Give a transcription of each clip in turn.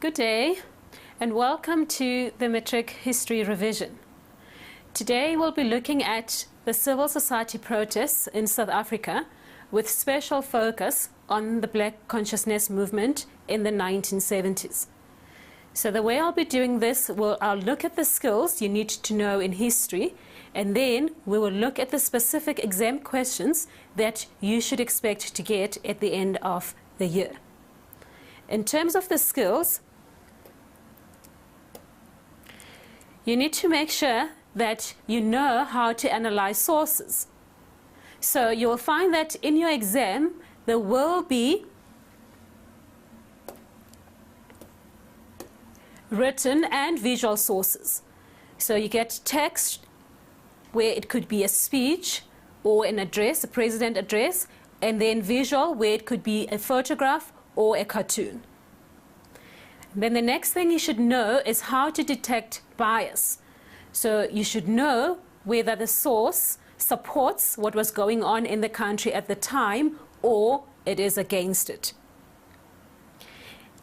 Good day and welcome to the Matric History Revision. Today we'll be looking at the civil society protests in South Africa with special focus on the Black consciousness movement in the 1970s. So the way I'll be doing this, I'll look at the skills you need to know in history, and then we will look at the specific exam questions that you should expect to get at the end of the year. In terms of the skills, you need to make sure that you know how to analyze sources. So you'll find that in your exam there will be written and visual sources. So you get text where it could be a speech or an address, a president address, and then visual where it could be a photograph or a cartoon. Then the next thing you should know is how to detect bias. So you should know whether the source supports what was going on in the country at the time or it is against it.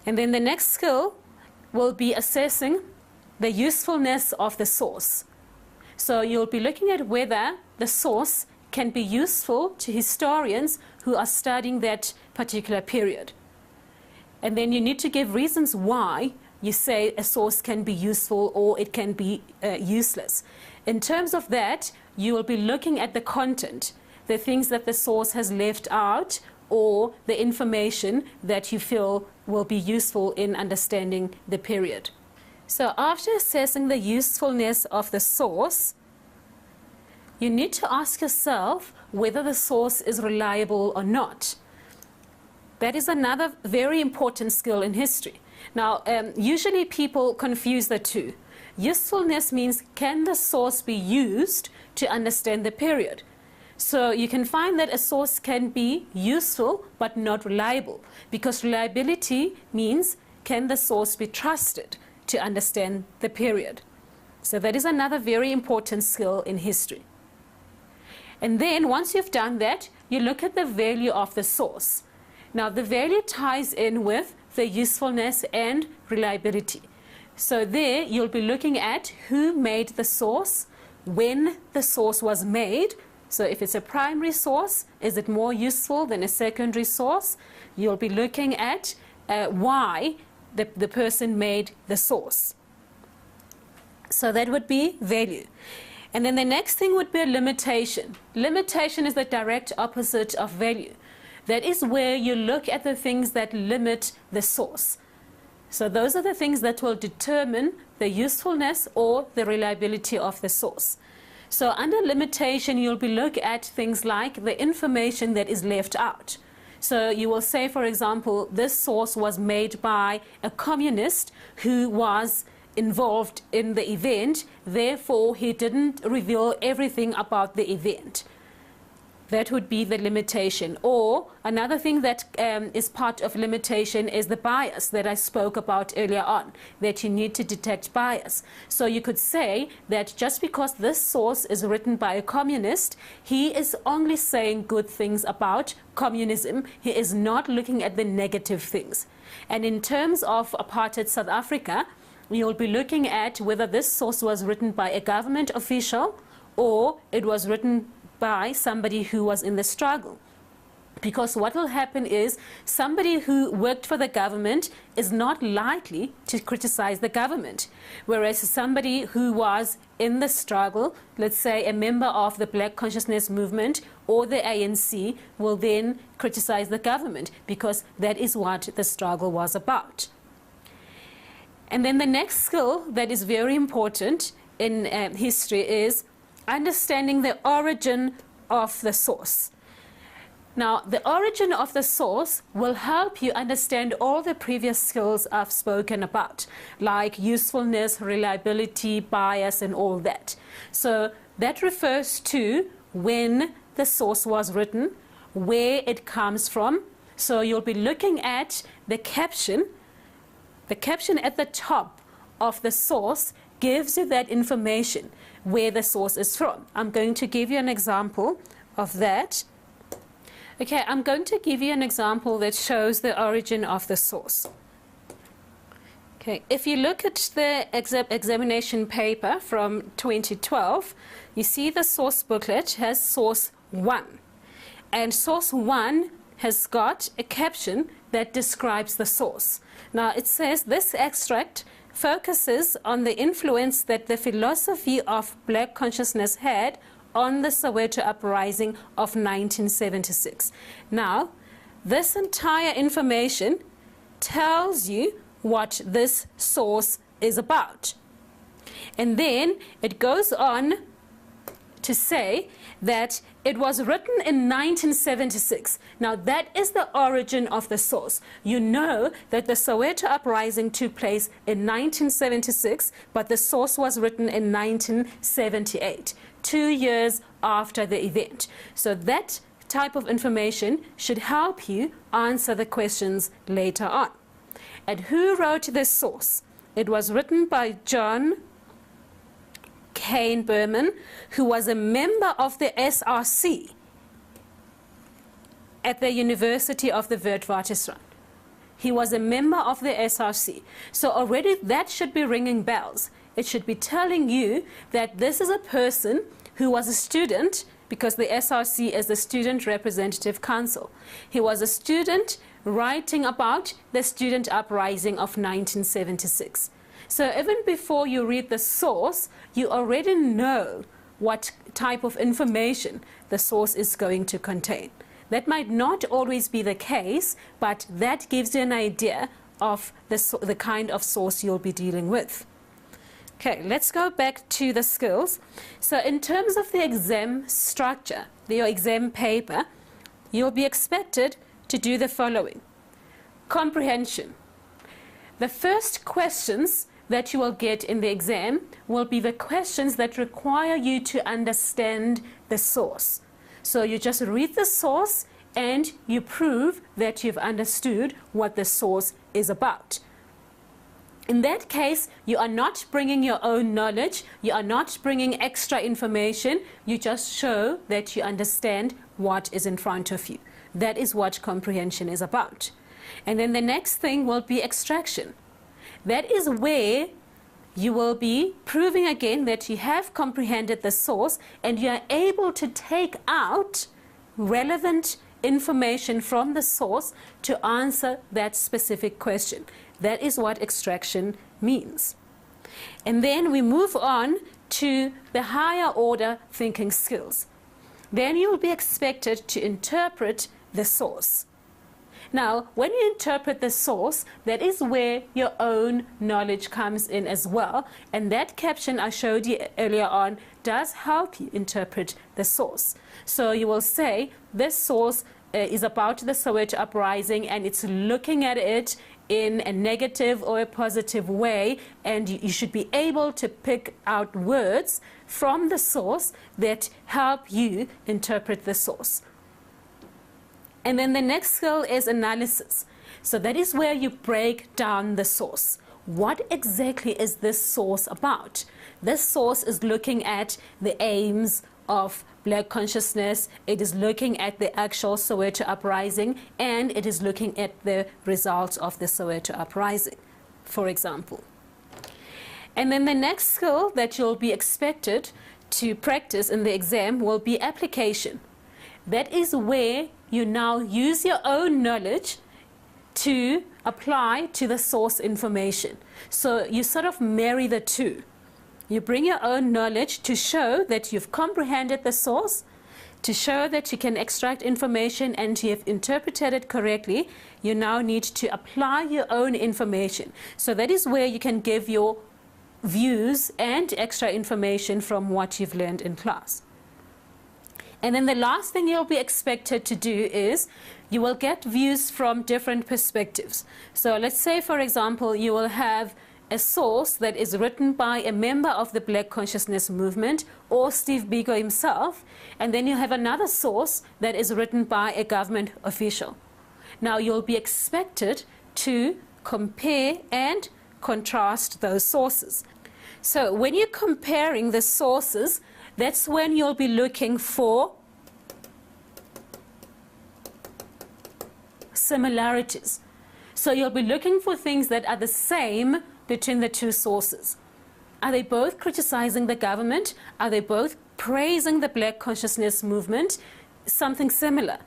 And then the next skill will be assessing the usefulness of the source. So you'll be looking at whether the source can be useful to historians who are studying that particular period. And then you need to give reasons why you say a source can be useful or it can be useless. In terms of that, you will be looking at the content, the things that the source has left out or the information that you feel will be useful in understanding the period. So after assessing the usefulness of the source, you need to ask yourself whether the source is reliable or not. That is another very important skill in history. Now, usually people confuse the two. Usefulness means, can the source be used to understand the period? So you can find that a source can be useful but not reliable, because reliability means, can the source be trusted to understand the period? So that is another very important skill in history. And then once you've done that, you look at the value of the source. Now the value ties in with the usefulness and reliability. So there you'll be looking at who made the source, when the source was made. So if it's a primary source, is it more useful than a secondary source? You'll be looking at why the person made the source. So that would be value. And then the next thing would be a limitation. Limitation is the direct opposite of value. That is where you look at the things that limit the source. So those are the things that will determine the usefulness or the reliability of the source. So under limitation, you'll be looking at things like the information that is left out. So you will say, for example, this source was made by a communist who was involved in the event, therefore he didn't reveal everything about the event. That would be the limitation. Or another thing that is part of limitation is the bias that I spoke about earlier on, that you need to detect bias. So you could say that just because this source is written by a communist, he is only saying good things about communism. He is not looking at the negative things. And in terms of apartheid South Africa, you'll be looking at whether this source was written by a government official or it was written by somebody who was in the struggle. Because what will happen is somebody who worked for the government is not likely to criticize the government, whereas somebody who was in the struggle, let's say a member of the Black consciousness movement or the ANC, will then criticize the government because that is what the struggle was about. And then the next skill that is very important in history is understanding the origin of the source. Now, the origin of the source will help you understand all the previous skills I've spoken about, like usefulness, reliability, bias, and all that. So that refers to when the source was written, where it comes from. So you'll be looking at the caption. The caption at the top of the source gives you that information, where the source is from. I'm going to give you an example of that. Okay, I'm going to give you an example that shows the origin of the source. Okay, if you look at the examination paper from 2012, you see the source booklet has source 1. And source 1 has got a caption that describes the source. Now it says this extract focuses on the influence that the philosophy of black consciousness had on the Soweto uprising of 1976. Now, this entire information tells you what this source is about. And then it goes on to say that it was written in 1976. Now that is the origin of the source. You know that the Soweto uprising took place in 1976, but the source was written in 1978, 2 years after the event. So that type of information should help you answer the questions later on. And who wrote this source? It was written by John Kane Berman, who was a member of the SRC at the University of the Witwatersrand. He was a member of the SRC. So already that should be ringing bells. It should be telling you that this is a person who was a student, because the SRC is the Student Representative Council. He was a student writing about the student uprising of 1976. So even before you read the source, you already know what type of information the source is going to contain. That might not always be the case, but that gives you an idea of the kind of source you'll be dealing with. Okay, let's go back to the skills. So in terms of the exam structure, your exam paper, you'll be expected to do the following. Comprehension. The first questions that you will get in the exam will be the questions that require you to understand the source. So you just read the source and you prove that you've understood what the source is about. In that case, you are not bringing your own knowledge, you are not bringing extra information, you just show that you understand what is in front of you. That is what comprehension is about. And then the next thing will be extraction. That is where you will be proving again that you have comprehended the source and you are able to take out relevant information from the source to answer that specific question. That is what extraction means. And then we move on to the higher order thinking skills. Then you will be expected to interpret the source. Now, when you interpret the source, that is where your own knowledge comes in as well. And that caption I showed you earlier on does help you interpret the source. So you will say, this source is about the Soweto uprising and it's looking at it in a negative or a positive way, and you should be able to pick out words from the source that help you interpret the source. And then the next skill is analysis. So that is where you break down the source. What exactly is this source about? This source is looking at the aims of black consciousness, it is looking at the actual Soweto uprising, and it is looking at the results of the Soweto uprising, for example. And then the next skill that you'll be expected to practice in the exam will be application. That is where you now use your own knowledge to apply to the source information. So you sort of marry the two. You bring your own knowledge to show that you've comprehended the source, to show that you can extract information and you have interpreted it correctly. You now need to apply your own information. So that is where you can give your views and extra information from what you've learned in class. And then the last thing you'll be expected to do is you will get views from different perspectives. So let's say, for example, you will have a source that is written by a member of the Black Consciousness Movement or Steve Biko himself, and then you have another source that is written by a government official. Now you'll be expected to compare and contrast those sources. So when you're comparing the sources, that's when you'll be looking for similarities. So you'll be looking for things that are the same between the two sources? Are they both criticizing the government? Are they both praising the Black consciousness movement? Something similar.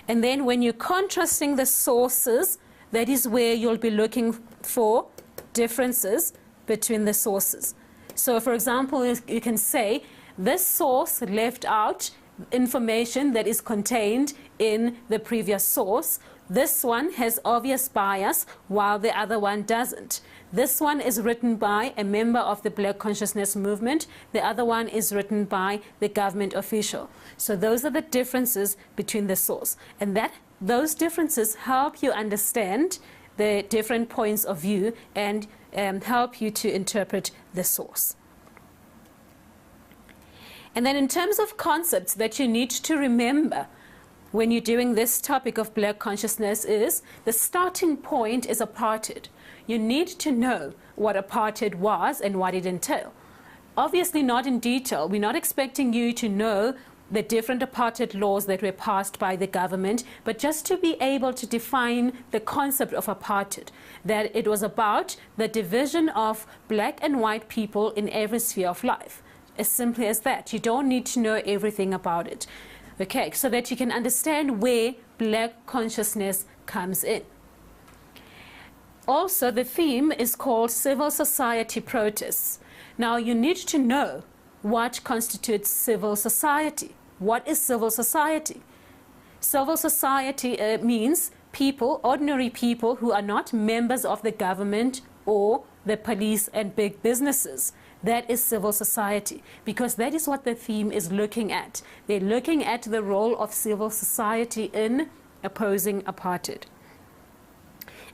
And then when you're contrasting the sources, that is where you'll be looking for differences between the sources. So for example, you can say this source left out information that is contained in the previous source. This one has obvious bias while the other one doesn't. This one is written by a member of the Black consciousness movement. The other one is written by the government official. So those are the differences between the source. And those differences help you understand the different points of view and help you to interpret the source. And then in terms of concepts that you need to remember when you're doing this topic of Black consciousness is the starting point is apartheid. You need to know what apartheid was and what it entailed. Obviously not in detail. We're not expecting you to know the different apartheid laws that were passed by the government, but just to be able to define the concept of apartheid, that it was about the division of black and white people in every sphere of life. As simply as that. You don't need to know everything about it. Okay, so that you can understand where Black consciousness comes in. Also, the theme is called civil society protests. Now, you need to know what constitutes civil society. What is civil society? Civil society means people, ordinary people who are not members of the government or the police and big businesses. That is civil society, because that is what the theme is looking at. They're looking at the role of civil society in opposing apartheid.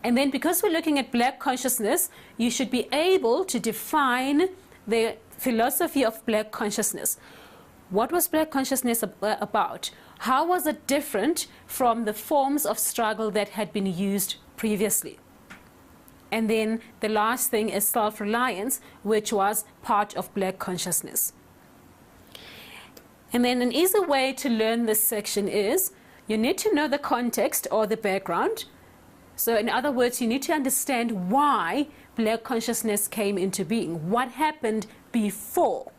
And then because we're looking at Black consciousness, you should be able to define the philosophy of Black consciousness. What was Black consciousness about? How was it different from the forms of struggle that had been used previously? And then the last thing is self-reliance, which was part of Black consciousness. And then an easy way to learn this section is you need to know the context or the background. So in other words, you need to understand why Black consciousness came into being, what happened before.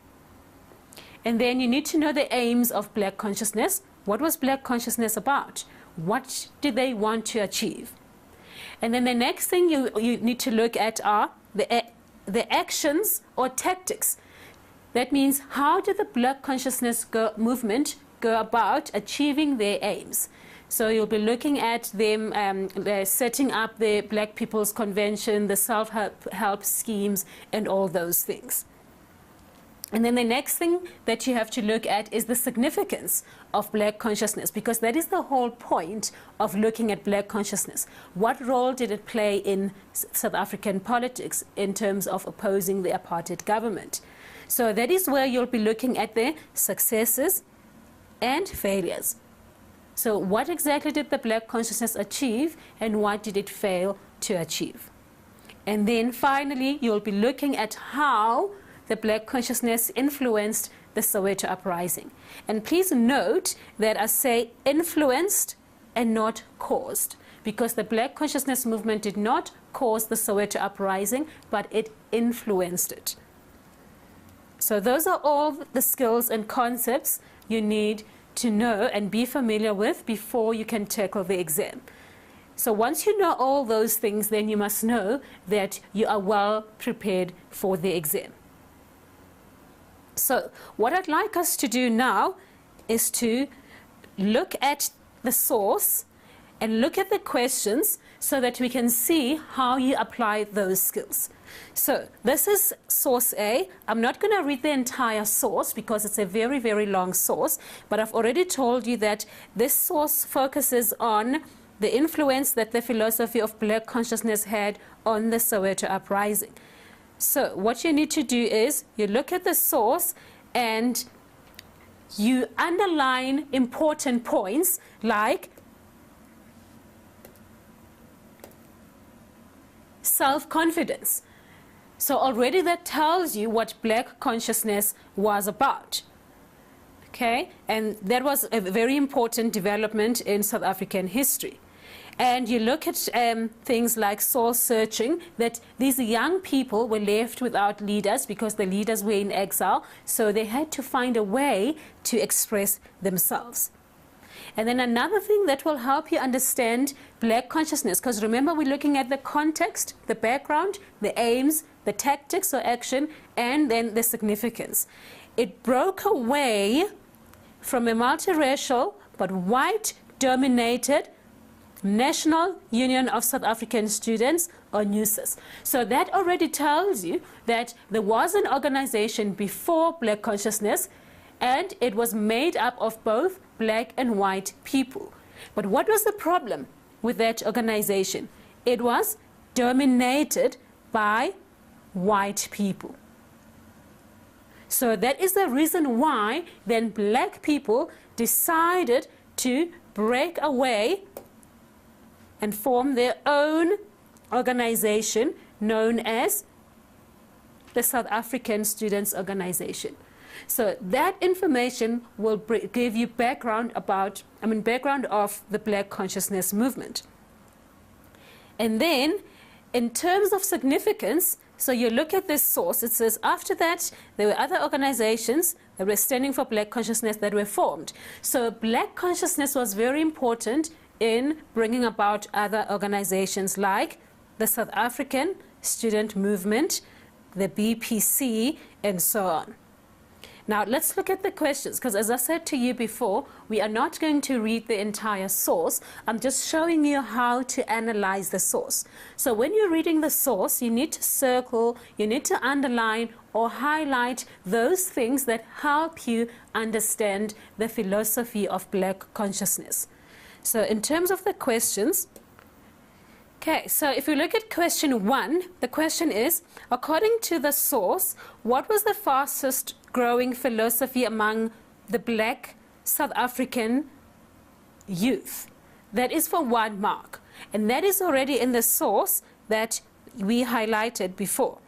And then you need to know the aims of Black consciousness. What was Black consciousness about? What did they want to achieve? And then the next thing you need to look at are the actions or tactics. That means how did the Black consciousness movement go about achieving their aims? So you'll be looking at them setting up the Black People's Convention, the self-help schemes, and all those things. And then the next thing that you have to look at is the significance of Black consciousness, because that is the whole point of looking at Black consciousness. What role did it play in South African politics in terms of opposing the apartheid government? So that is where you'll be looking at the successes and failures. So what exactly did the Black consciousness achieve and what did it fail to achieve? And then finally, you'll be looking at how the Black consciousness influenced the Soweto uprising. And please note that I say influenced and not caused, because the Black consciousness movement did not cause the Soweto uprising, but it influenced it. So those are all the skills and concepts you need to know and be familiar with before you can tackle the exam. So once you know all those things, then you must know that you are well prepared for the exam. So what I'd like us to do now is to look at the source and look at the questions so that we can see how you apply those skills. So this is source A. I'm not going to read the entire source because it's a very, very long source, but I've already told you that this source focuses on the influence that the philosophy of Black consciousness had on the Soweto uprising. So what you need to do is you look at the source and you underline important points like self-confidence. So already that tells you what Black consciousness was about. Okay, and that was a very important development in South African history. And you look at things like soul searching, that these young people were left without leaders because the leaders were in exile, so they had to find a way to express themselves. And then another thing that will help you understand black consciousness, because remember we're looking at the context, the background, the aims, the tactics or action, and then the significance. It broke away from a multiracial but white-dominated National Union of South African Students, or NUSAS. So that already tells you that there was an organization before black consciousness, and it was made up of both black and white people. But what was the problem with that organization? It was dominated by white people. So that is the reason why then black people decided to break away and form their own organization known as the South African Students Organization. So that information will give you background about, background of the black consciousness movement. And then in terms of significance, so you look at this source, it says after that there were other organizations that were standing for black consciousness that were formed. So black consciousness was very important in bringing about other organizations like the South African Student Movement, the BPC, and so on. Now let's look at the questions, because as I said to you before, we are not going to read the entire source. I'm just showing you how to analyze the source. So when you're reading the source, you need to circle, you need to underline or highlight those things that help you understand the philosophy of black consciousness. So in terms of the questions, okay, so if we look at question 1, the question is, according to the source, what was the fastest growing philosophy among the black South African youth? That is for 1 mark. And that is already in the source that we highlighted before.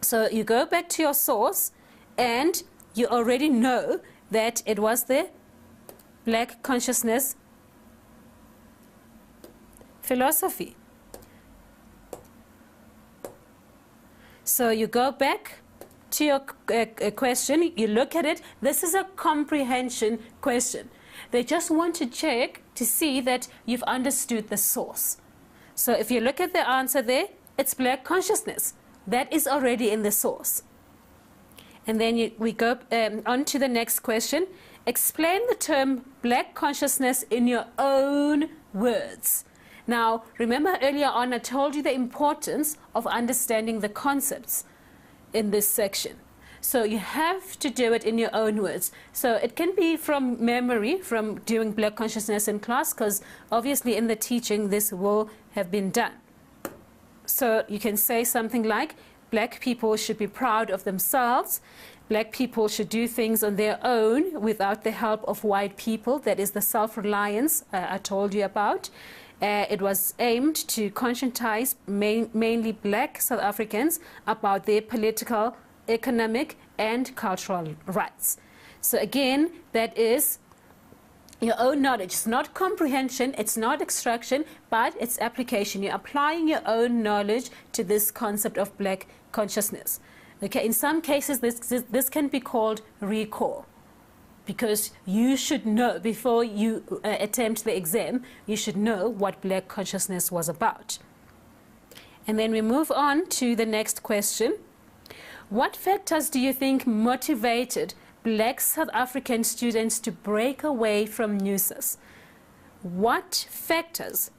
So you go back to your source and you already know that it was the black consciousness philosophy. So you go back to your question, you look at it. This is a comprehension question. They just want to check to see that you've understood the source. So if you look at the answer there, it's black consciousness. That is already in the source. And then we go on to the next question. Explain the term black consciousness in your own words. Now, remember earlier on I told you the importance of understanding the concepts in this section. So you have to do it in your own words. So it can be from memory, from doing black consciousness in class, because obviously in the teaching this will have been done. So you can say something like, black people should be proud of themselves. Black people should do things on their own without the help of white people. That is the self-reliance I told you about. It was aimed to conscientize mainly black South Africans about their political, economic, and cultural rights. So again, that is your own knowledge. It's not comprehension, it's not extraction, but it's application. You're applying your own knowledge to this concept of black consciousness. Okay, in some cases this can be called recall, because you should know, before you attempt the exam, you should know what black consciousness was about. And then we move on to the next question. What factors do you think motivated black South African students to break away from NUSAS? What factors?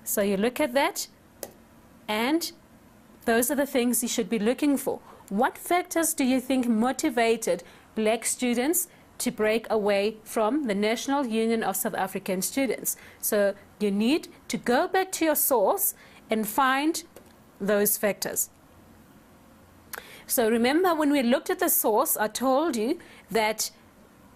So you look at that, and those are the things you should be looking for. What factors do you think motivated black students to break away from the National Union of South African Students? So you need to go back to your source and find those factors. So remember, when we looked at the source, I told you that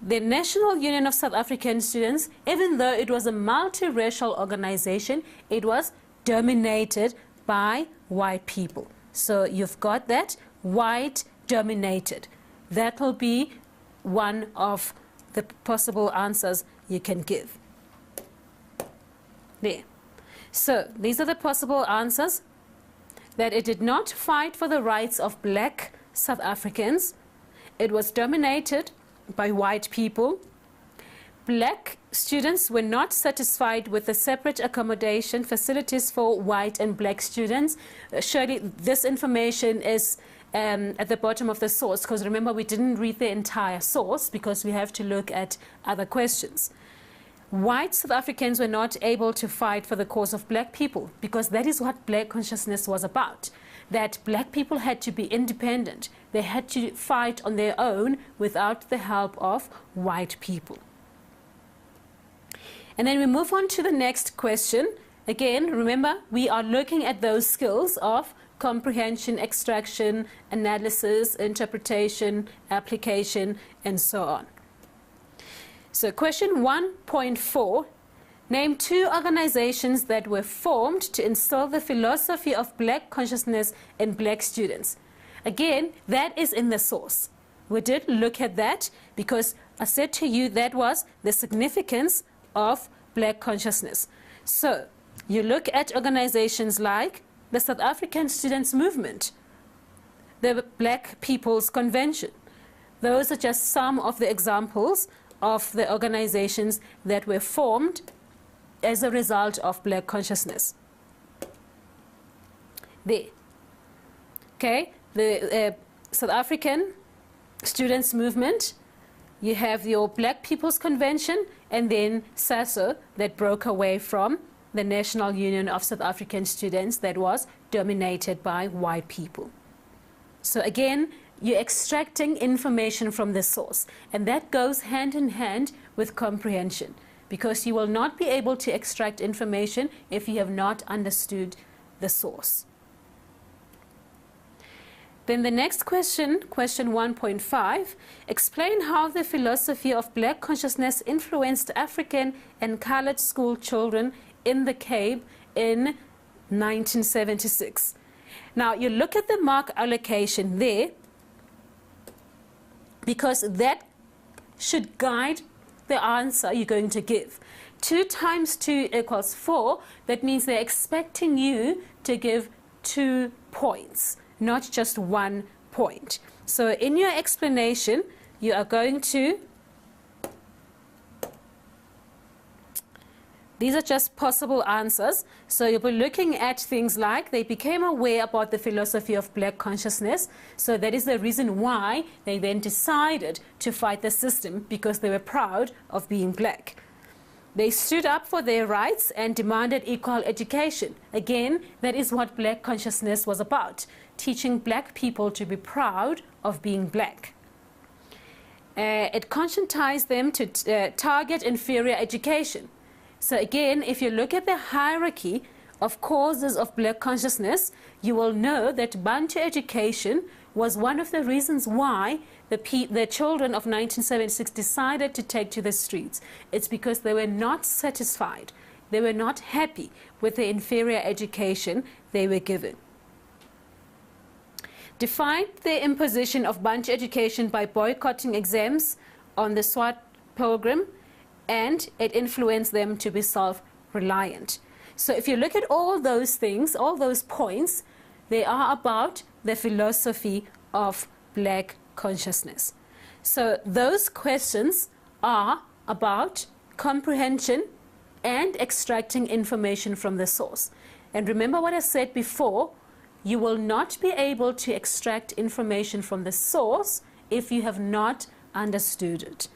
the National Union of South African Students, even though it was a multiracial organization, it was dominated by white people. So you've got that, white dominated. That will be one of the possible answers you can give. There. So these are the possible answers. That it did not fight for the rights of black South Africans. It was dominated by white people. Black students were not satisfied with the separate accommodation facilities for white and black students. Surely this information is at the bottom of the source, because remember we didn't read the entire source because we have to look at other questions. White South Africans were not able to fight for the cause of black people because that is what black consciousness was about. That black people had to be independent. They had to fight on their own without the help of white people. And then we move on to the next question. Again, remember, we are looking at those skills of comprehension, extraction, analysis, interpretation, application, and so on. So question 1.4, name 2 organizations that were formed to instill the philosophy of black consciousness in black students. Again, that is in the source. We did look at that because I said to you that was the significance of black consciousness. So you look at organizations like the South African Students' Movement, the Black People's Convention. Those are just some of the examples of the organizations that were formed as a result of black consciousness. There. Okay, the South African Students' Movement, you have your Black People's Convention, and then SASO that broke away from the National Union of South African Students that was dominated by white people. So again, you're extracting information from the source, and that goes hand in hand with comprehension, because you will not be able to extract information if you have not understood the source. Then the next question, question 1.5, explain how the philosophy of black consciousness influenced African and colored school children in the Cape in 1976. Now you look at the mark allocation there, because that should guide the answer you're going to give. 2 times 2 equals 4. That means they're expecting you to give 2 points, not just 1 point. So in your explanation, you are going to, these are just possible answers. So you'll be looking at things like they became aware about the philosophy of black consciousness. So that is the reason why they then decided to fight the system, because they were proud of being black. They stood up for their rights and demanded equal education. Again, that is what black consciousness was about, teaching black people to be proud of being black. It conscientized them to target inferior education. So again, if you look at the hierarchy of causes of black consciousness, you will know that Bantu education was one of the reasons why the children of 1976 decided to take to the streets. It's because they were not satisfied. They were not happy with the inferior education they were given. Defined the imposition of Bantu education by boycotting exams on the Swart Pilgrim, and it influenced them to be self-reliant. So if you look at all those things, all those points, they are about the philosophy of black consciousness. So those questions are about comprehension and extracting information from the source. And remember what I said before, you will not be able to extract information from the source if you have not understood it.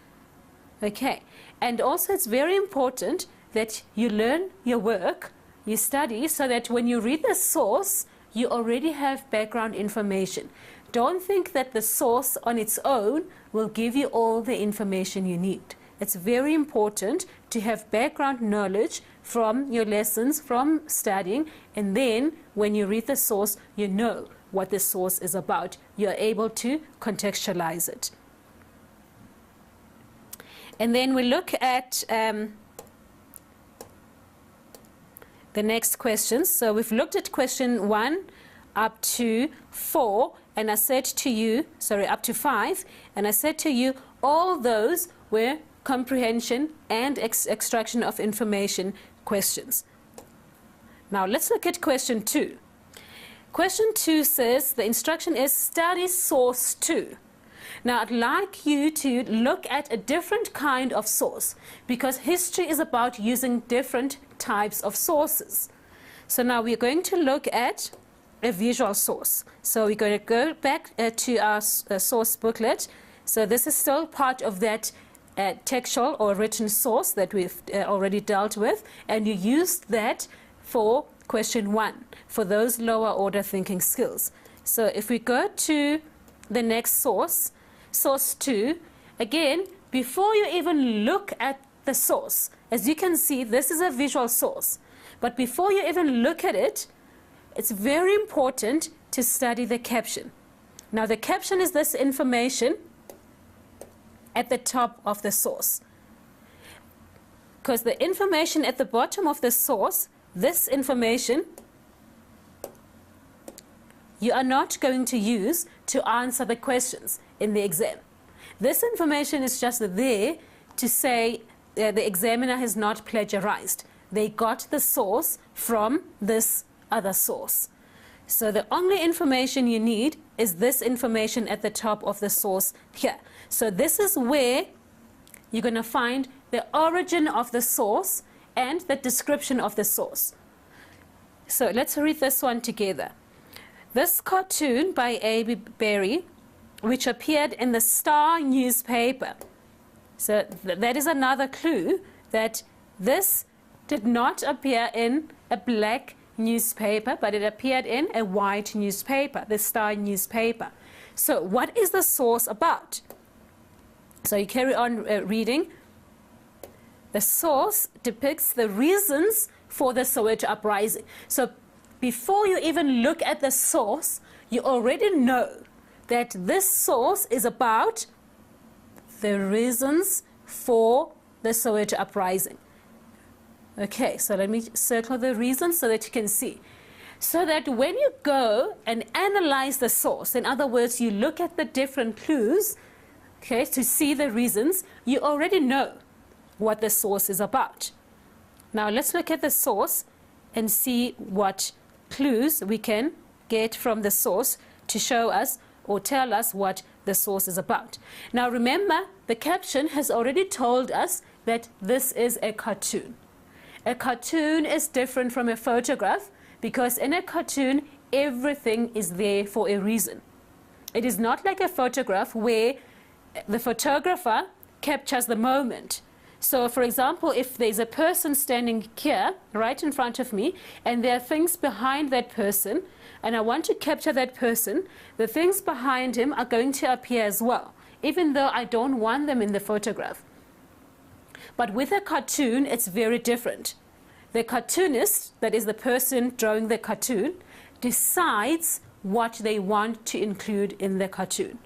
Okay, and also it's very important that you learn your work, you study, so that when you read the source, you already have background information. Don't think that the source on its own will give you all the information you need. It's very important to have background knowledge from your lessons, from studying, and then when you read the source, you know what the source is about. You're able to contextualize it. And then we look at the next questions. So we've looked at question 1 up to 4, and I said to you, sorry, up to 5, and I said to you, all those were comprehension and extraction of information questions. Now let's look at question 2. Question 2 says the instruction is study source 2. Now I'd like you to look at a different kind of source, because history is about using different types of sources. So now we're going to look at a visual source. So we're going to go back to our source booklet. So this is still part of that textual or written source that we've already dealt with, and you used that for question 1 for those lower order thinking skills. So if we go to the next source, source 2, again, before you even look at the source, as you can see, this is a visual source, but before you even look at it, it's very important to study the caption. Now the caption is this information at the top of the source, because the information at the bottom of the source, this information, you are not going to use to answer the questions in the exam. This information is just there to say the examiner has not plagiarized. They got the source from this other source. So the only information you need is this information at the top of the source here. So this is where you're going to find the origin of the source and the description of the source. So let's read this one together. This cartoon by A.B. Berry, which appeared in the Star newspaper. So that is another clue that this did not appear in a black newspaper, but it appeared in a white newspaper, the Star newspaper. So what is the source about? So you carry on reading. The source depicts the reasons for the Soweto uprising. So before you even look at the source, you already know that this source is about the reasons for the Soweto uprising. Okay, so let me circle the reasons so that you can see. So that when you go and analyze the source, in other words, you look at the different clues, okay, to see the reasons, you already know what the source is about. Now let's look at the source and see what clues we can get from the source to show us or tell us what the source is about. Now remember, the caption has already told us that this is a cartoon. A cartoon is different from a photograph because in a cartoon, everything is there for a reason. It is not like a photograph where the photographer captures the moment. So for example, if there's a person standing here right in front of me and there are things behind that person and I want to capture that person, the things behind him are going to appear as well, even though I don't want them in the photograph. But with a cartoon, it's very different. The cartoonist, that is the person drawing the cartoon, decides what they want to include in the cartoon.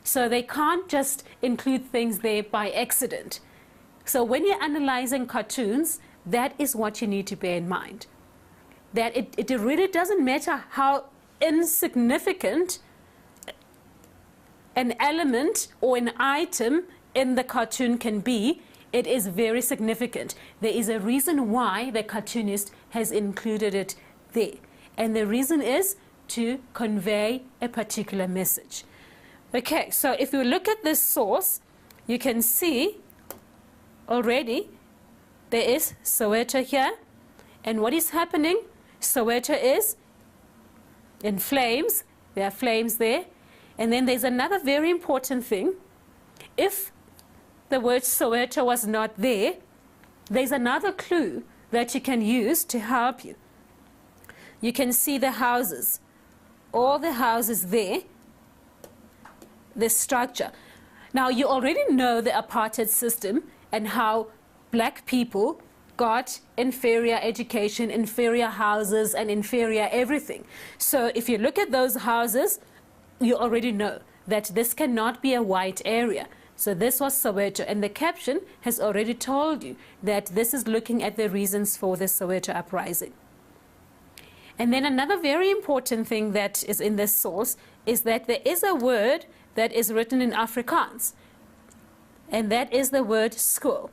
So they can't just include things there by accident. So when you're analyzing cartoons, that is what you need to bear in mind. That it really doesn't matter how insignificant an element or an item in the cartoon can be, it is very significant. There is a reason why the cartoonist has included it there. And the reason is to convey a particular message. Okay, so if you look at this source, you can see already there is Soweto here. And what is happening? Soweto is in flames. There are flames there. And then there's another very important thing. If the word Soweto was not there, there's another clue that you can use to help you. You can see the houses, all the houses there, the structure. Now you already know the apartheid system and how black people got inferior education, inferior houses and inferior everything. So if you look at those houses, you already know that this cannot be a white area. So this was Soweto, and the caption has already told you that this is looking at the reasons for the Soweto uprising. And then another very important thing that is in this source is that there is a word that is written in Afrikaans, and that is the word school.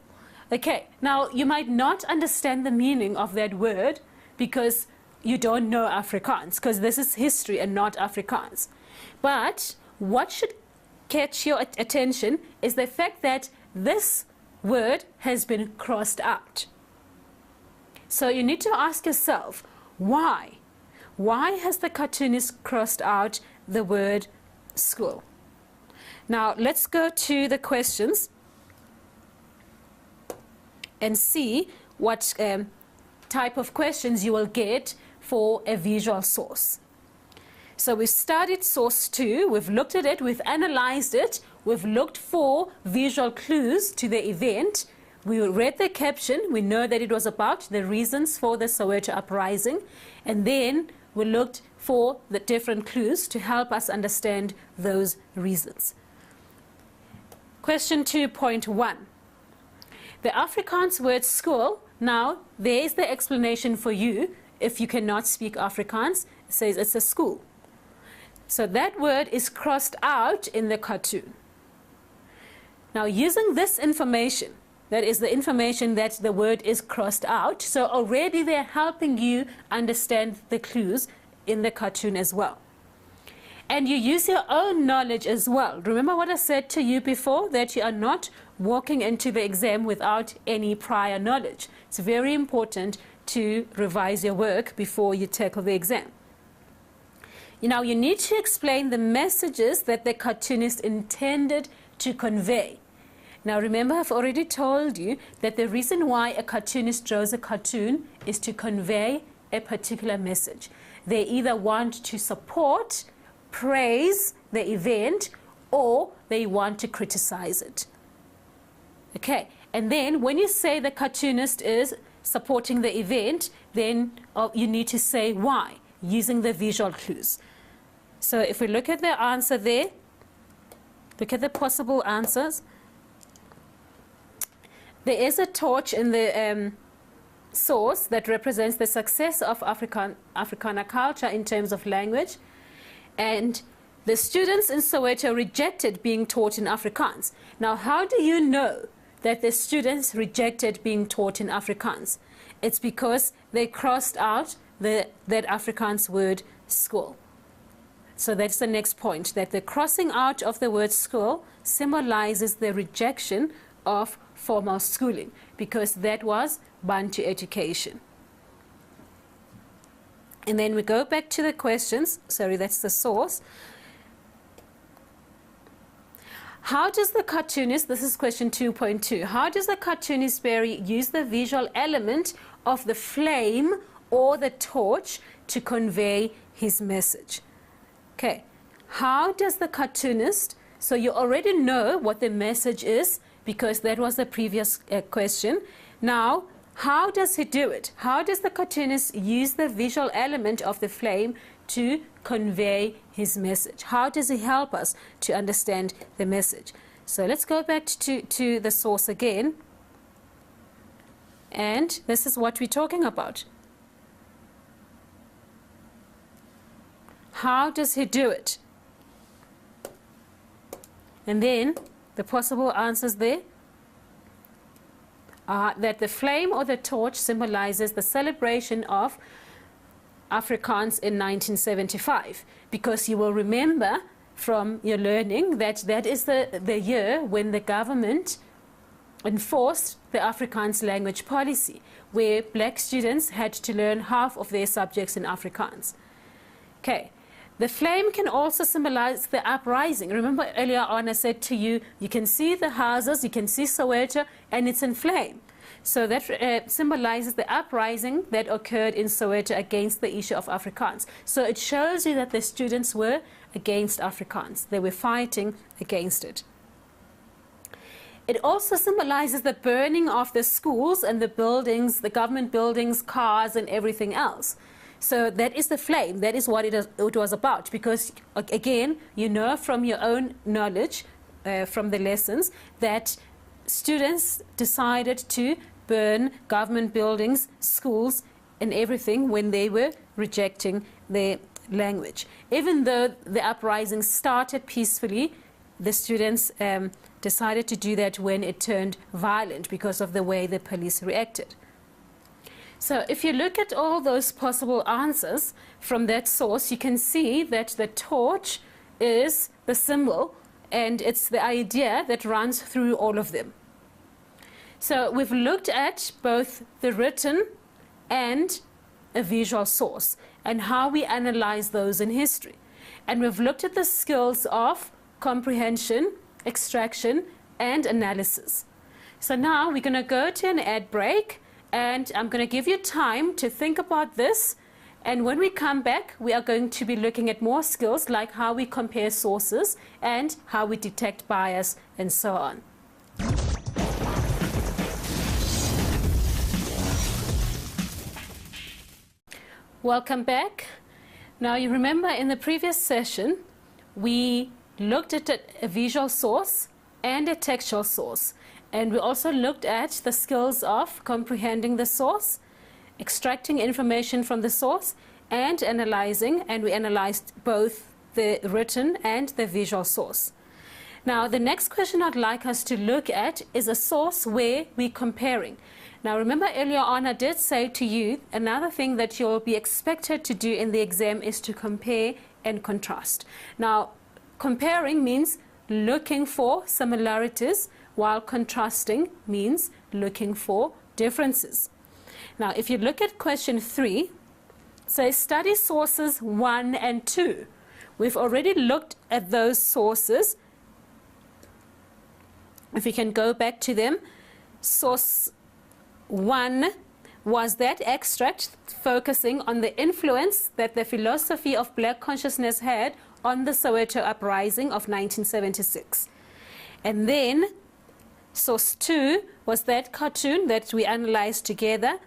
Okay, now you might not understand the meaning of that word because you don't know Afrikaans, because this is history and not Afrikaans. But what should catch your attention is the fact that this word has been crossed out. So you need to ask yourself, why? Why has the cartoonist crossed out the word school? Now let's go to the questions and see what type of questions you will get for a visual source. So we've studied source 2, we've looked at it, we've analyzed it, we've looked for visual clues to the event, we read the caption, we know that it was about the reasons for the Soweto uprising, and then we looked for the different clues to help us understand those reasons. Question 2.1. The Afrikaans word school, now there is the explanation for you if you cannot speak Afrikaans. It says it's a school. So that word is crossed out in the cartoon. Now using this information, that is the information that the word is crossed out, so already they're helping you understand the clues in the cartoon as well. And you use your own knowledge as well. Remember what I said to you before, that you are not walking into the exam without any prior knowledge. It's very important to revise your work before you tackle the exam. Now you need to explain the messages that the cartoonist intended to convey. Now remember, I've already told you that the reason why a cartoonist draws a cartoon is to convey a particular message. They either want to support, praise the event, or they want to criticize it. Okay, and then when you say the cartoonist is supporting the event, then you need to say why, using the visual clues. So if we look at the answer there, look at the possible answers. There is a torch in the source that represents the success of Afrikaner culture in terms of language. And the students in Soweto rejected being taught in Afrikaans. Now, how do you know that the students rejected being taught in Afrikaans? It's because they crossed out that Afrikaans word school. So that's the next point, that the crossing out of the word school symbolizes the rejection of formal schooling, because that was Bantu education. And then we go back to the questions. Sorry, that's the source. How does the cartoonist, this is question 2.2, how does the cartoonist Barry use the visual element of the flame or the torch to convey his message? Okay, how does the cartoonist, so you already know what the message is because that was the previous question. Now, how does he do it? How does the cartoonist use the visual element of the flame to convey his message? How does he help us to understand the message? So let's go back to the source again. And this is what we're talking about. How does he do it? And then the possible answers there are that the flame or the torch symbolizes the celebration of Afrikaans in 1975, because you will remember from your learning that that is the year when the government enforced the Afrikaans language policy, where black students had to learn half of their subjects in Afrikaans. Okay. The flame can also symbolize the uprising. Remember earlier on I said to you, you can see the houses, you can see Soweto, and it's in flame. So that symbolizes the uprising that occurred in Soweto against the issue of Afrikaans. So it shows you that the students were against Afrikaans. They were fighting against it. It also symbolizes the burning of the schools and the buildings, the government buildings, cars, and everything else. So that is the flame. That is what it was about. Because, again, you know from your own knowledge, from the lessons, that students decided to burn government buildings, schools, and everything when they were rejecting their language. Even though the uprising started peacefully, the students decided to do that when it turned violent because of the way the police reacted. So if you look at all those possible answers from that source, you can see that the torch is the symbol, and it's the idea that runs through all of them. So we've looked at both the written and a visual source and how we analyze those in history. And we've looked at the skills of comprehension, extraction, and analysis. So now we're going to go to an ad break, and I'm going to give you time to think about this. And when we come back, we are going to be looking at more skills like how we compare sources and how we detect bias and so on. Welcome back. Now you remember in the previous session, we looked at a visual source and a textual source. And we also looked at the skills of comprehending the source, extracting information from the source, and analyzing, and we analyzed both the written and the visual source. Now, the next question I'd like us to look at is a source where we're comparing. Now, remember earlier on I did say to you, another thing that you'll be expected to do in the exam is to compare and contrast. Now, comparing means looking for similarities, while contrasting means looking for differences. Now, if you look at question 3, say study sources 1 and 2. We've already looked at those sources. If we can go back to them, source 1 was that extract focusing on the influence that the philosophy of black consciousness had on the Soweto uprising of 1976. And then source 2 was that cartoon that we analyzed together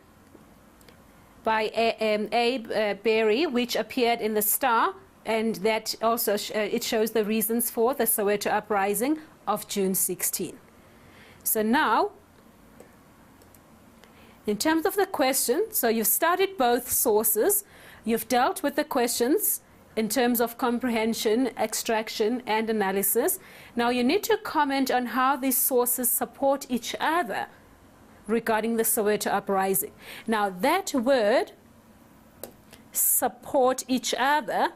by Abe Berry, which appeared in the Star, and that also it shows the reasons for the Soweto uprising of June 16. So now, in terms of the question, so you've studied both sources, you've dealt with the questions in terms of comprehension, extraction, and analysis. Now you need to comment on how these sources support each other regarding the Soweto uprising. Now that word, support each other,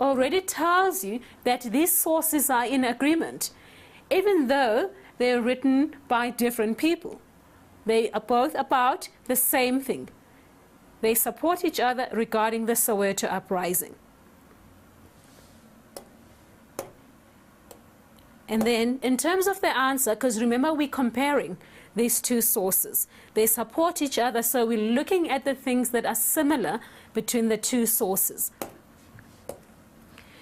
already tells you that these sources are in agreement, even though they're written by different people. They are both about the same thing. They support each other regarding the Soweto uprising. And then in terms of the answer, because remember we're comparing these two sources. They support each other, so we're looking at the things that are similar between the two sources.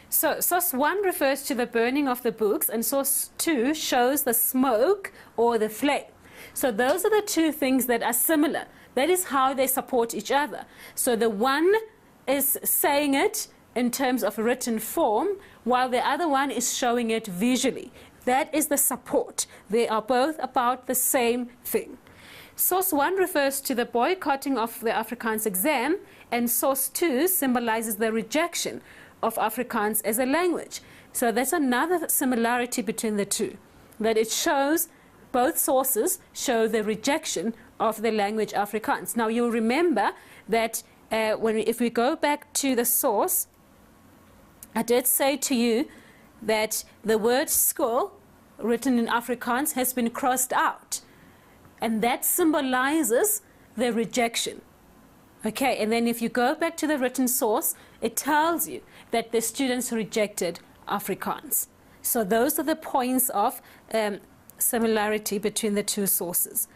So source 1 refers to the burning of the books, and source 2 shows the smoke or the flame. So those are the two things that are similar. That is how they support each other. So the one is saying it in terms of written form, while the other one is showing it visually. That is the support. They are both about the same thing. Source 1 refers to the boycotting of the Afrikaans exam, and source 2 symbolizes the rejection of Afrikaans as a language. So that's another similarity between the two, that it shows, both sources show the rejection of the language Afrikaans. Now you'll remember that if we go back to the source, I did say to you that the word school written in Afrikaans has been crossed out, and that symbolizes the rejection. Okay, and then if you go back to the written source, it tells you that the students rejected Afrikaans. So those are the points of similarity between the two sources.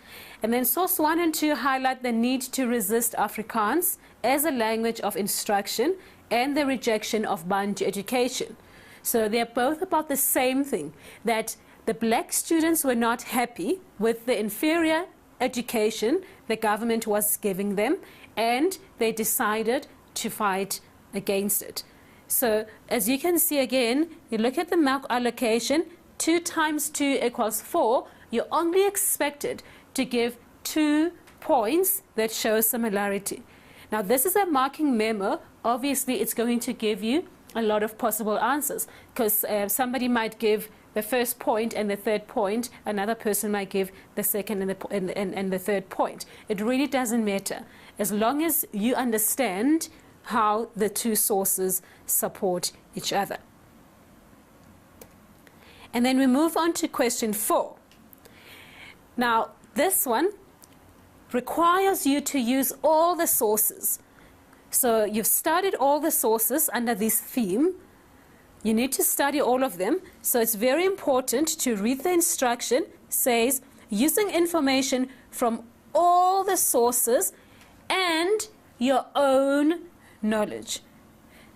And then source 1 and 2 highlight the need to resist Afrikaans as a language of instruction and the rejection of Bantu education. So they're both about the same thing, that the black students were not happy with the inferior education the government was giving them, and they decided to fight against it. So as you can see again, you look at the mark allocation, 2 times 2 equals 4, you're only expected to give 2 points that show similarity. Now this is a marking memo. Obviously it's going to give you a lot of possible answers, because somebody might give the first point and the third point, another person might give the second and the third point. It really doesn't matter, as long as you understand how the two sources support each other. And then we move on to question 4. Now, this one requires you to use all the sources. So you've studied all the sources under this theme. You need to study all of them. So it's very important to read the instruction. It says, using information from all the sources and your own knowledge.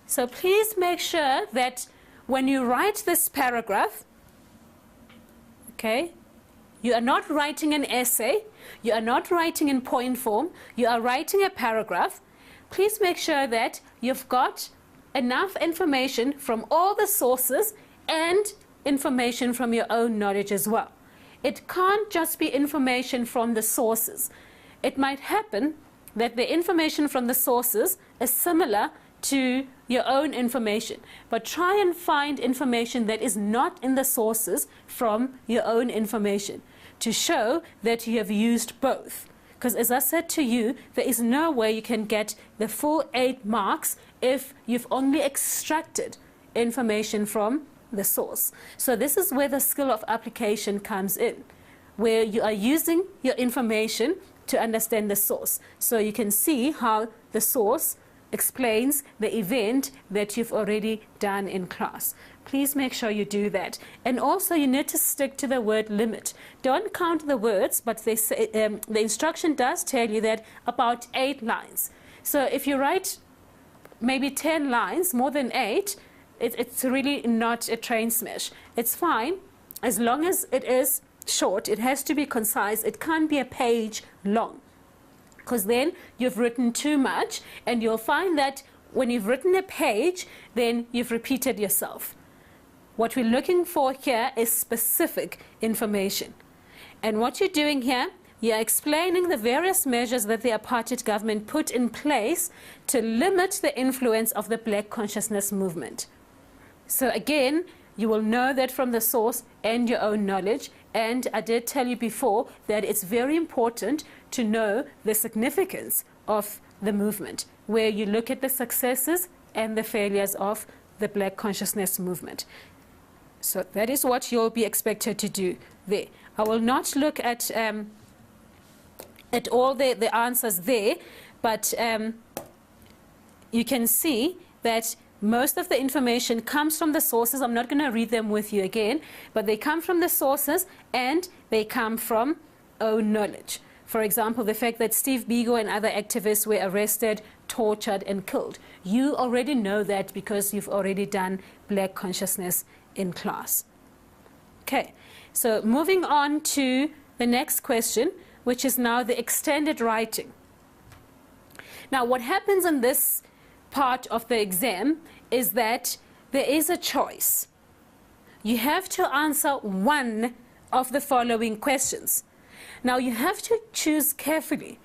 So please make sure that when you write this paragraph, okay, you are not writing an essay, you are not writing in point form, you are writing a paragraph. Please make sure that you've got enough information from all the sources and information from your own knowledge as well. It can't just be information from the sources. It might happen that the information from the sources is similar to your own information, but try and find information that is not in the sources from your own information to show that you have used both. Because as I said to you, there is no way you can get the full 8 marks if you've only extracted information from the source. So this is where the skill of application comes in, where you are using your information to understand the source. So you can see how the source explains the event that you've already done in class. Please make sure you do that. And also you need to stick to the word limit. Don't count the words, but they say, the instruction does tell you that about 8 lines. So if you write maybe 10 lines, more than 8, it's really not a train smash. It's fine as long as it is short. It has to be concise. It can't be a page long, because then you've written too much, and you'll find that when you've written a page, then you've repeated yourself. What we're looking for here is specific information. And what you're doing here, you're explaining the various measures that the apartheid government put in place to limit the influence of the Black consciousness movement. So again, you will know that from the source and your own knowledge. And I did tell you before that it's very important to know the significance of the movement, where you look at the successes and the failures of the Black consciousness movement. So that is what you'll be expected to do there. I will not look at all the answers there, but you can see that most of the information comes from the sources. I'm not going to read them with you again, but they come from the sources and they come from own knowledge. For example, the fact that Steve Biko and other activists were arrested, tortured, and killed. You already know that because you've already done Black consciousness in class. Okay, so moving on to the next question, which is now the extended writing. Now, what happens in this part of the exam is that there is a choice. You have to answer one of the following questions. Now, you have to choose carefully.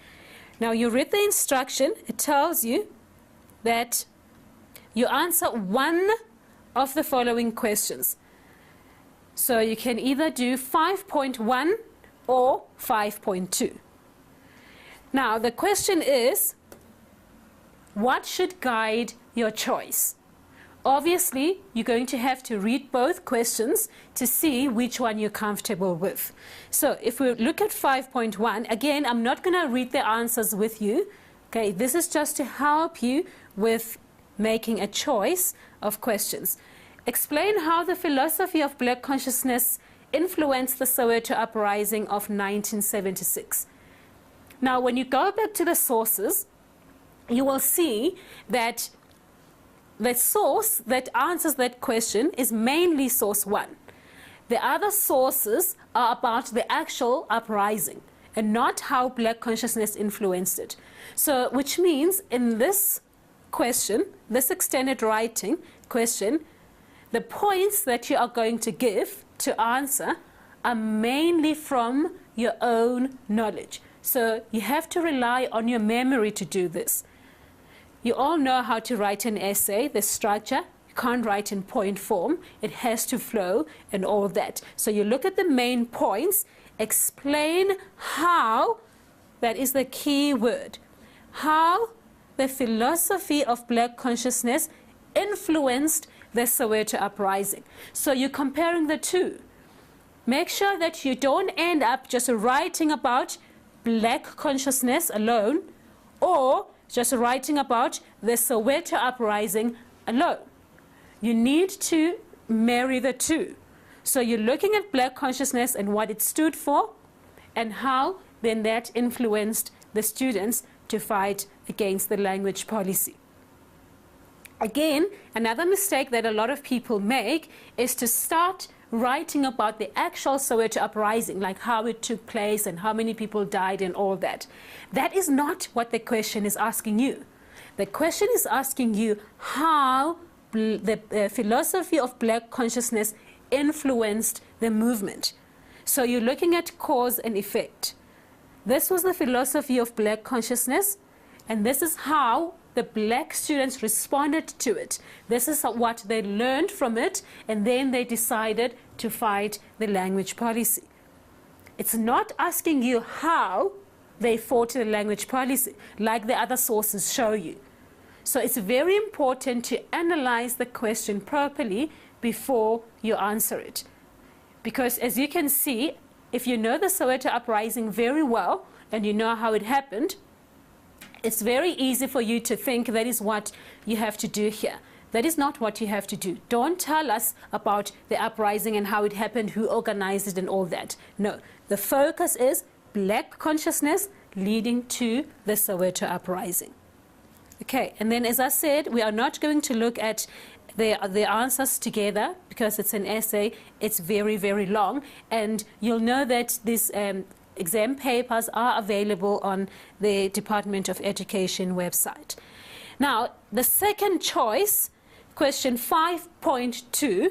Now, you read the instruction. It tells you that you answer one of the following questions. So you can either do 5.1 or 5.2. Now, the question is, what should guide your choice? Obviously, you're going to have to read both questions to see which one you're comfortable with. So if we look at 5.1, again, I'm not going to read the answers with you. Okay, this is just to help you with making a choice of questions. Explain how the philosophy of Black consciousness influenced the Soweto uprising of 1976. Now, when you go back to the sources, you will see that the source that answers that question is mainly source 1. The other sources are about the actual uprising and not how Black consciousness influenced it. So, which means in this question, this extended writing question, the points that you are going to give to answer are mainly from your own knowledge. So you have to rely on your memory to do this. You all know how to write an essay, the structure. You can't write in point form. It has to flow and all that. So you look at the main points, explain how, that is the key word, how the philosophy of black consciousness influenced the Soweto uprising. So you're comparing the two. Make sure that you don't end up just writing about black consciousness alone, or just writing about the Soweto uprising alone. You need to marry the two. So you're looking at black consciousness and what it stood for, and how then that influenced the students to fight against the language policy. Again, another mistake that a lot of people make is to start writing about the actual Soweto uprising, like how it took place and how many people died and all that. That is not what the question is asking you. The question is asking you how the philosophy of black consciousness influenced the movement. So you're looking at cause and effect. This was the philosophy of black consciousness, and this is how the black students responded to it. This is what they learned from it, and then they decided to fight the language policy. It's not asking you how they fought the language policy, like the other sources show you. So it's very important to analyze the question properly before you answer it. Because as you can see, if you know the Soweto uprising very well, and you know how it happened, it's very easy for you to think that is what you have to do here. That is not what you have to do. Don't tell us about the uprising and how it happened, who organized it and all that. No, the focus is black consciousness leading to the Soweto uprising. Okay, and then as I said, we are not going to look at the answers together because it's an essay. It's very, very long, and you'll know that these exam papers are available on the Department of Education website. Now, the second choice, question 5.2,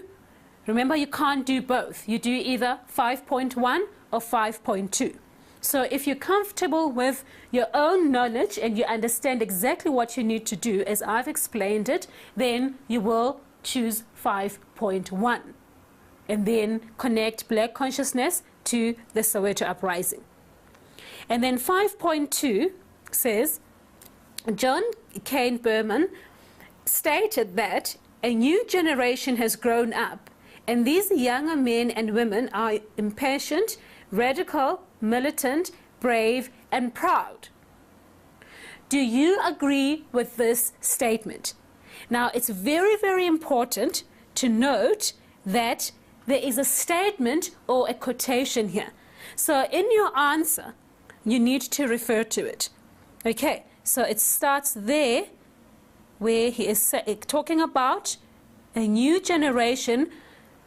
remember you can't do both. You do either 5.1 or 5.2. So if you're comfortable with your own knowledge and you understand exactly what you need to do as I've explained it, then you will choose 5.1 and then connect black consciousness to the Soweto uprising. And then 5.2 says, John Kane Berman stated that a new generation has grown up, and these younger men and women are impatient, radical, militant, brave, and proud. Do you agree with this statement? Now, it's very, very important to note that there is a statement or a quotation here. So in your answer, you need to refer to it. Okay, so it starts there where he is talking about a new generation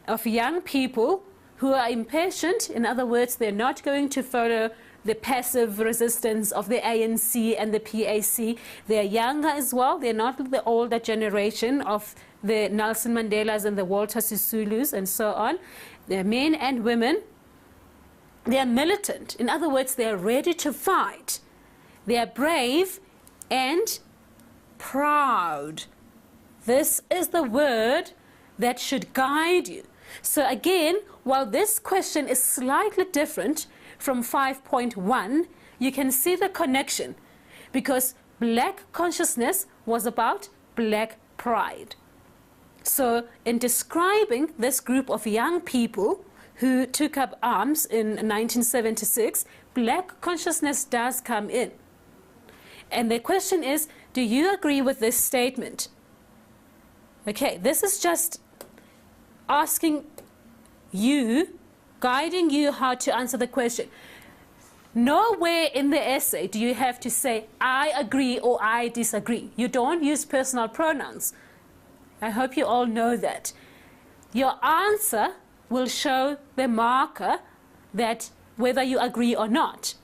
of young people who are impatient. In other words, they're not going to follow the passive resistance of the ANC and the PAC. They're younger as well. They're not the older generation of the Nelson Mandelas and the Walter Sisulus and so on. They're men and women. They're militant. In other words, they're ready to fight. They're brave and proud. This is the word that should guide you. So again, while this question is slightly different from 5.1, you can see the connection, because black consciousness was about black pride. So in describing this group of young people who took up arms in 1976, black consciousness does come in. And the question is, do you agree with this statement? Okay, this is just asking you, guiding you how to answer the question. Nowhere in the essay do you have to say, I agree or I disagree. You don't use personal pronouns. I hope you all know that. Your answer will show the marker that whether you agree or not.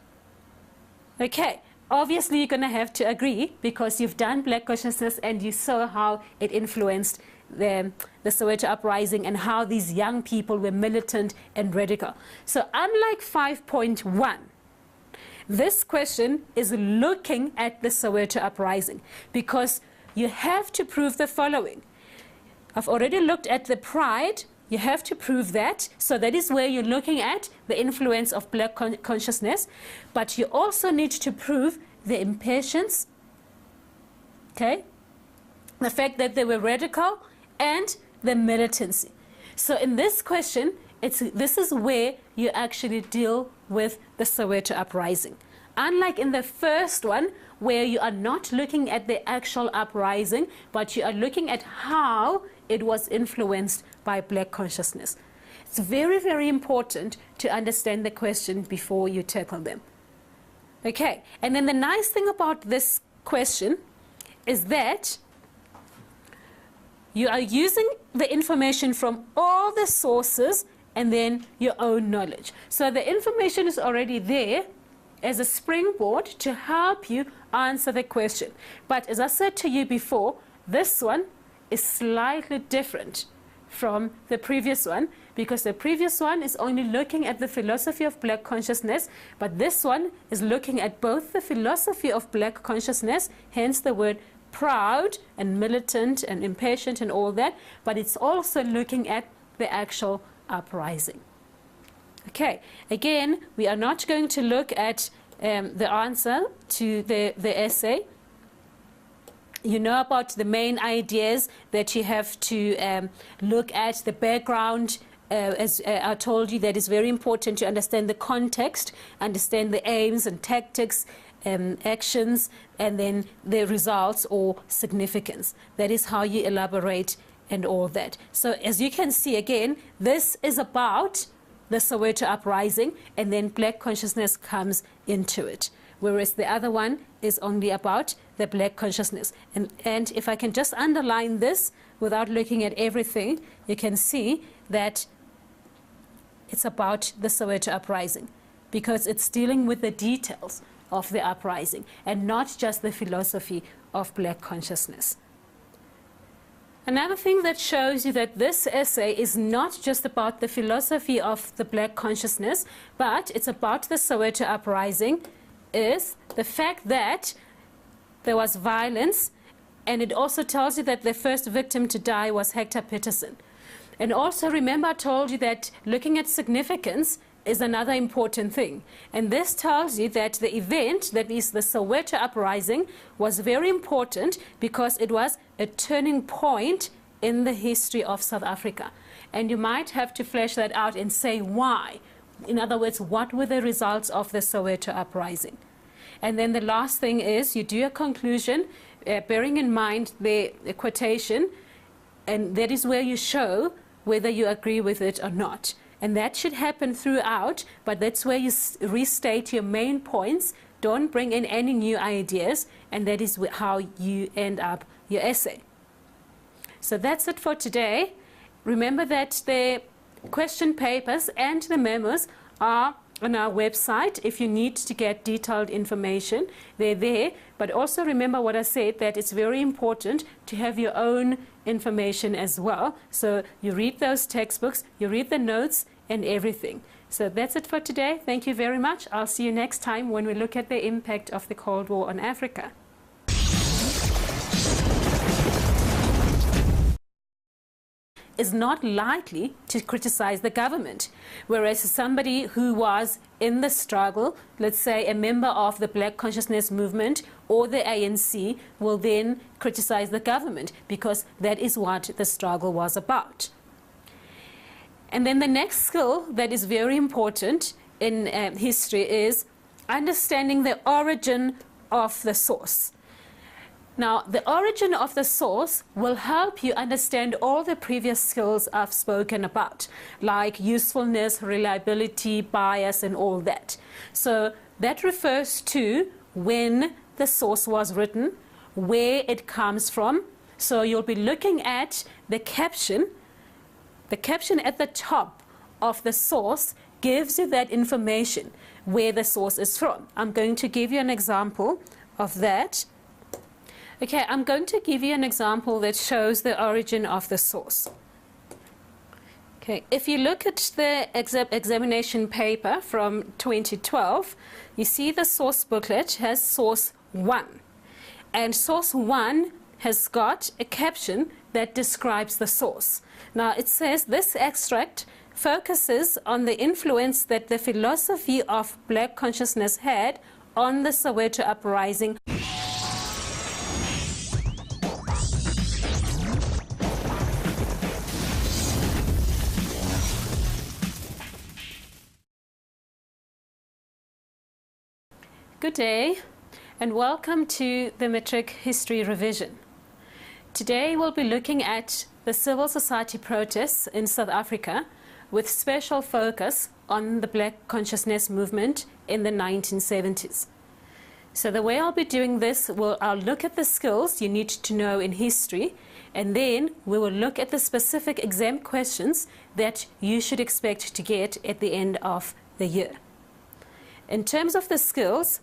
Okay, obviously you're going to have to agree because you've done black consciousness and you saw how it influenced the Soweto uprising and how these young people were militant and radical. So unlike 5.1, this question is looking at the Soweto uprising because you have to prove the following. I've already looked at the pride. You have to prove that. So that is where you're looking at the influence of black consciousness. But you also need to prove the impatience, okay? The fact that they were radical and the militancy. So in this question, this is where you actually deal with the Soweto uprising. Unlike in the first one, where you are not looking at the actual uprising, but you are looking at how it was influenced by black consciousness. It's very, very important to understand the question before you tackle them. Okay, and then the nice thing about this question is that you are using the information from all the sources and then your own knowledge. So the information is already there as a springboard to help you answer the question. But as I said to you before, this one is slightly different from the previous one, because the previous one is only looking at the philosophy of black consciousness, but this one is looking at both the philosophy of black consciousness, hence the word proud and militant and impatient and all that, but it's also looking at the actual uprising. Okay, again, we are not going to look at the answer to the essay. You know about the main ideas that you have to look at, the background. As I told you, that is very important to understand the context, understand the aims and tactics, actions, and then the results or significance. That is how you elaborate and all that. So as you can see, again, this is about the Soweto uprising, and then black consciousness comes into it, whereas the other one is only about the black consciousness. And if I can just underline this without looking at everything, you can see that it's about the Soweto uprising, because it's dealing with the details of the uprising and not just the philosophy of black consciousness. Another thing that shows you that this essay is not just about the philosophy of the black consciousness, but it's about the Soweto uprising, is the fact that there was violence, and it also tells you that the first victim to die was Hector Peterson. And also remember, I told you that looking at significance is another important thing. And this tells you that the event, that is the Soweto uprising, was very important because it was a turning point in the history of South Africa. And you might have to flesh that out and say why. In other words, what were the results of the Soweto uprising? And then the last thing is you do a conclusion, bearing in mind the quotation, and that is where you show whether you agree with it or not. And that should happen throughout, but that's where you restate your main points. Don't bring in any new ideas, and that is how you end up your essay. So that's it for today. Remember that the question papers and the memos are on our website. If you need to get detailed information, they're there. But also remember what I said, that it's very important to have your own information as well. So you read those textbooks, you read the notes and everything. So that's it for today. Thank you very much. I'll see you next time when we look at the impact of the Cold War on Africa. Is not likely to criticize the government, whereas somebody who was in the struggle, let's say a member of the Black Consciousness Movement or the ANC, will then criticize the government because that is what the struggle was about. And then the next skill that is very important in history is understanding the origin of the source. Now, the origin of the source will help you understand all the previous skills I've spoken about, like usefulness, reliability, bias, and all that. So that refers to when the source was written, where it comes from. So you'll be looking at the caption. The caption at the top of the source gives you that information, where the source is from. I'm going to give you an example of that. Okay, I'm going to give you an example that shows the origin of the source. Okay, if you look at the examination paper from 2012, you see the source booklet has source 1. And source 1 has got a caption that describes the source. Now it says this extract focuses on the influence that the philosophy of black consciousness had on the Soweto uprising. Good day and welcome to the Matric History Revision. Today we'll be looking at the civil society protests in South Africa with special focus on the Black Consciousness movement in the 1970s. So the way I'll be doing this, I'll look at the skills you need to know in history, and then we will look at the specific exam questions that you should expect to get at the end of the year. In terms of the skills,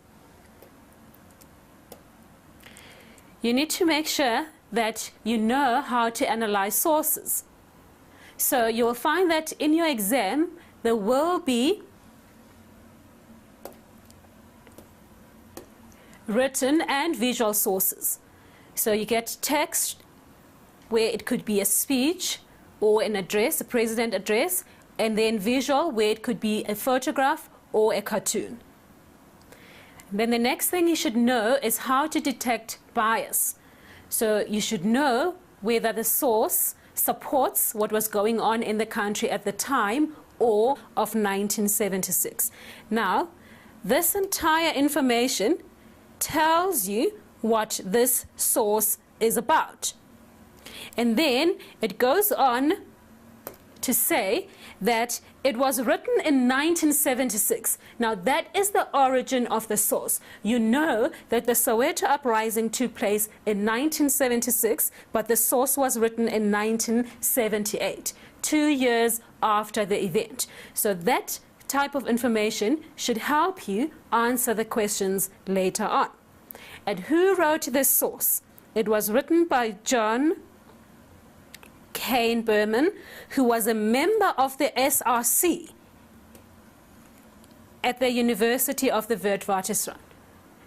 you need to make sure that you know how to analyze sources. So you'll find that in your exam, there will be written and visual sources. So you get text where it could be a speech or an address, a president address, and then visual where it could be a photograph or a cartoon. Then the next thing you should know is how to detect bias. So you should know whether the source supports what was going on in the country at the time or of 1976. Now, this entire information tells you what this source is about. And then it goes on to say that it was written in 1976. Now that is the origin of the source. You know that the Soweto uprising took place in 1976, but the source was written in 1978, 2 years after the event. So that type of information should help you answer the questions later on. And who wrote this source? It was written by John Kane Berman, who was a member of the SRC at the University of the Witwatersrand.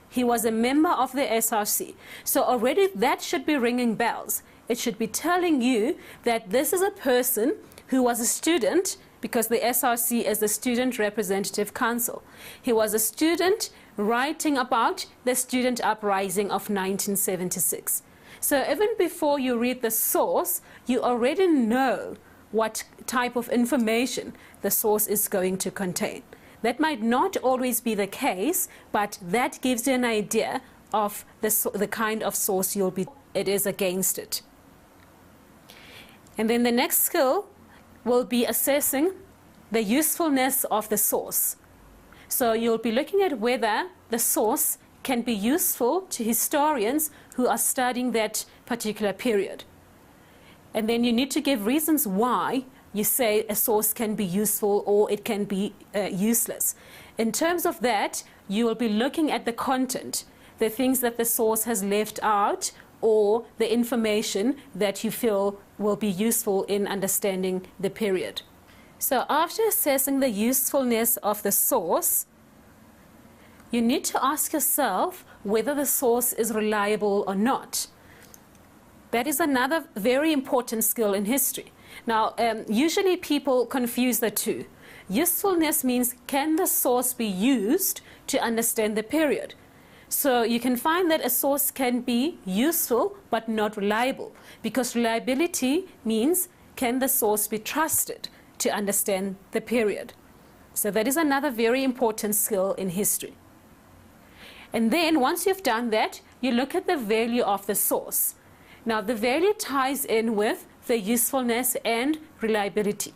He was a member of the SRC. So already that should be ringing bells. It should be telling you that this is a person who was a student, because the SRC is the Student Representative Council. He was a student writing about the student uprising of 1976. So even before you read the source, you already know what type of information the source is going to contain. That might not always be the case, but that gives you an idea of the kind of source it is against it. And then the next skill will be assessing the usefulness of the source. So you'll be looking at whether the source can be useful to historians who are studying that particular period. And then you need to give reasons why you say a source can be useful or it can be useless. In terms of that, you will be looking at the content, the things that the source has left out, or the information that you feel will be useful in understanding the period. So after assessing the usefulness of the source, you need to ask yourself whether the source is reliable or not. That is another very important skill in history. Now, usually people confuse the two. Usefulness means, can the source be used to understand the period? So you can find that a source can be useful but not reliable, because reliability means, can the source be trusted to understand the period? So that is another very important skill in history. And then once you've done that, you look at the value of the source. Now the value ties in with the usefulness and reliability.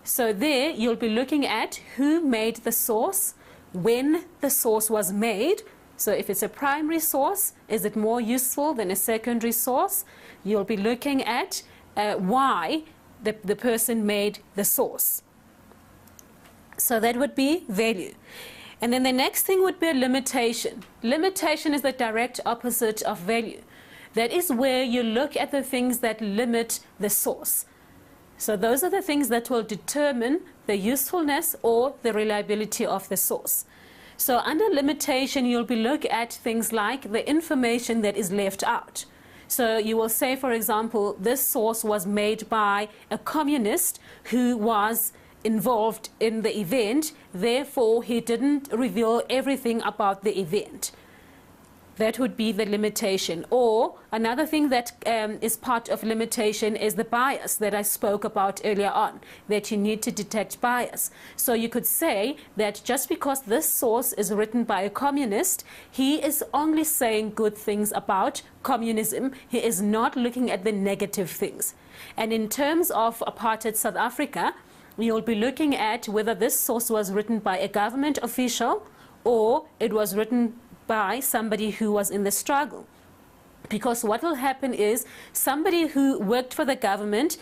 So there you'll be looking at who made the source, when the source was made. So if it's a primary source, is it more useful than a secondary source? You'll be looking at why the person made the source. So that would be value. And then the next thing would be a limitation. Limitation is the direct opposite of value. That is where you look at the things that limit the source. So those are the things that will determine the usefulness or the reliability of the source. So under limitation, you'll be looking at things like the information that is left out. So you will say, for example, this source was made by a communist who was involved in the event, therefore he didn't reveal everything about the event. That would be the limitation. Or another thing that is part of limitation is the bias that I spoke about earlier on, that you need to detect bias. So you could say that just because this source is written by a communist, he is only saying good things about communism. He is not looking at the negative things. And in terms of apartheid South Africa, you'll be looking at whether this source was written by a government official or it was written by somebody who was in the struggle. Because what will happen is somebody who worked for the government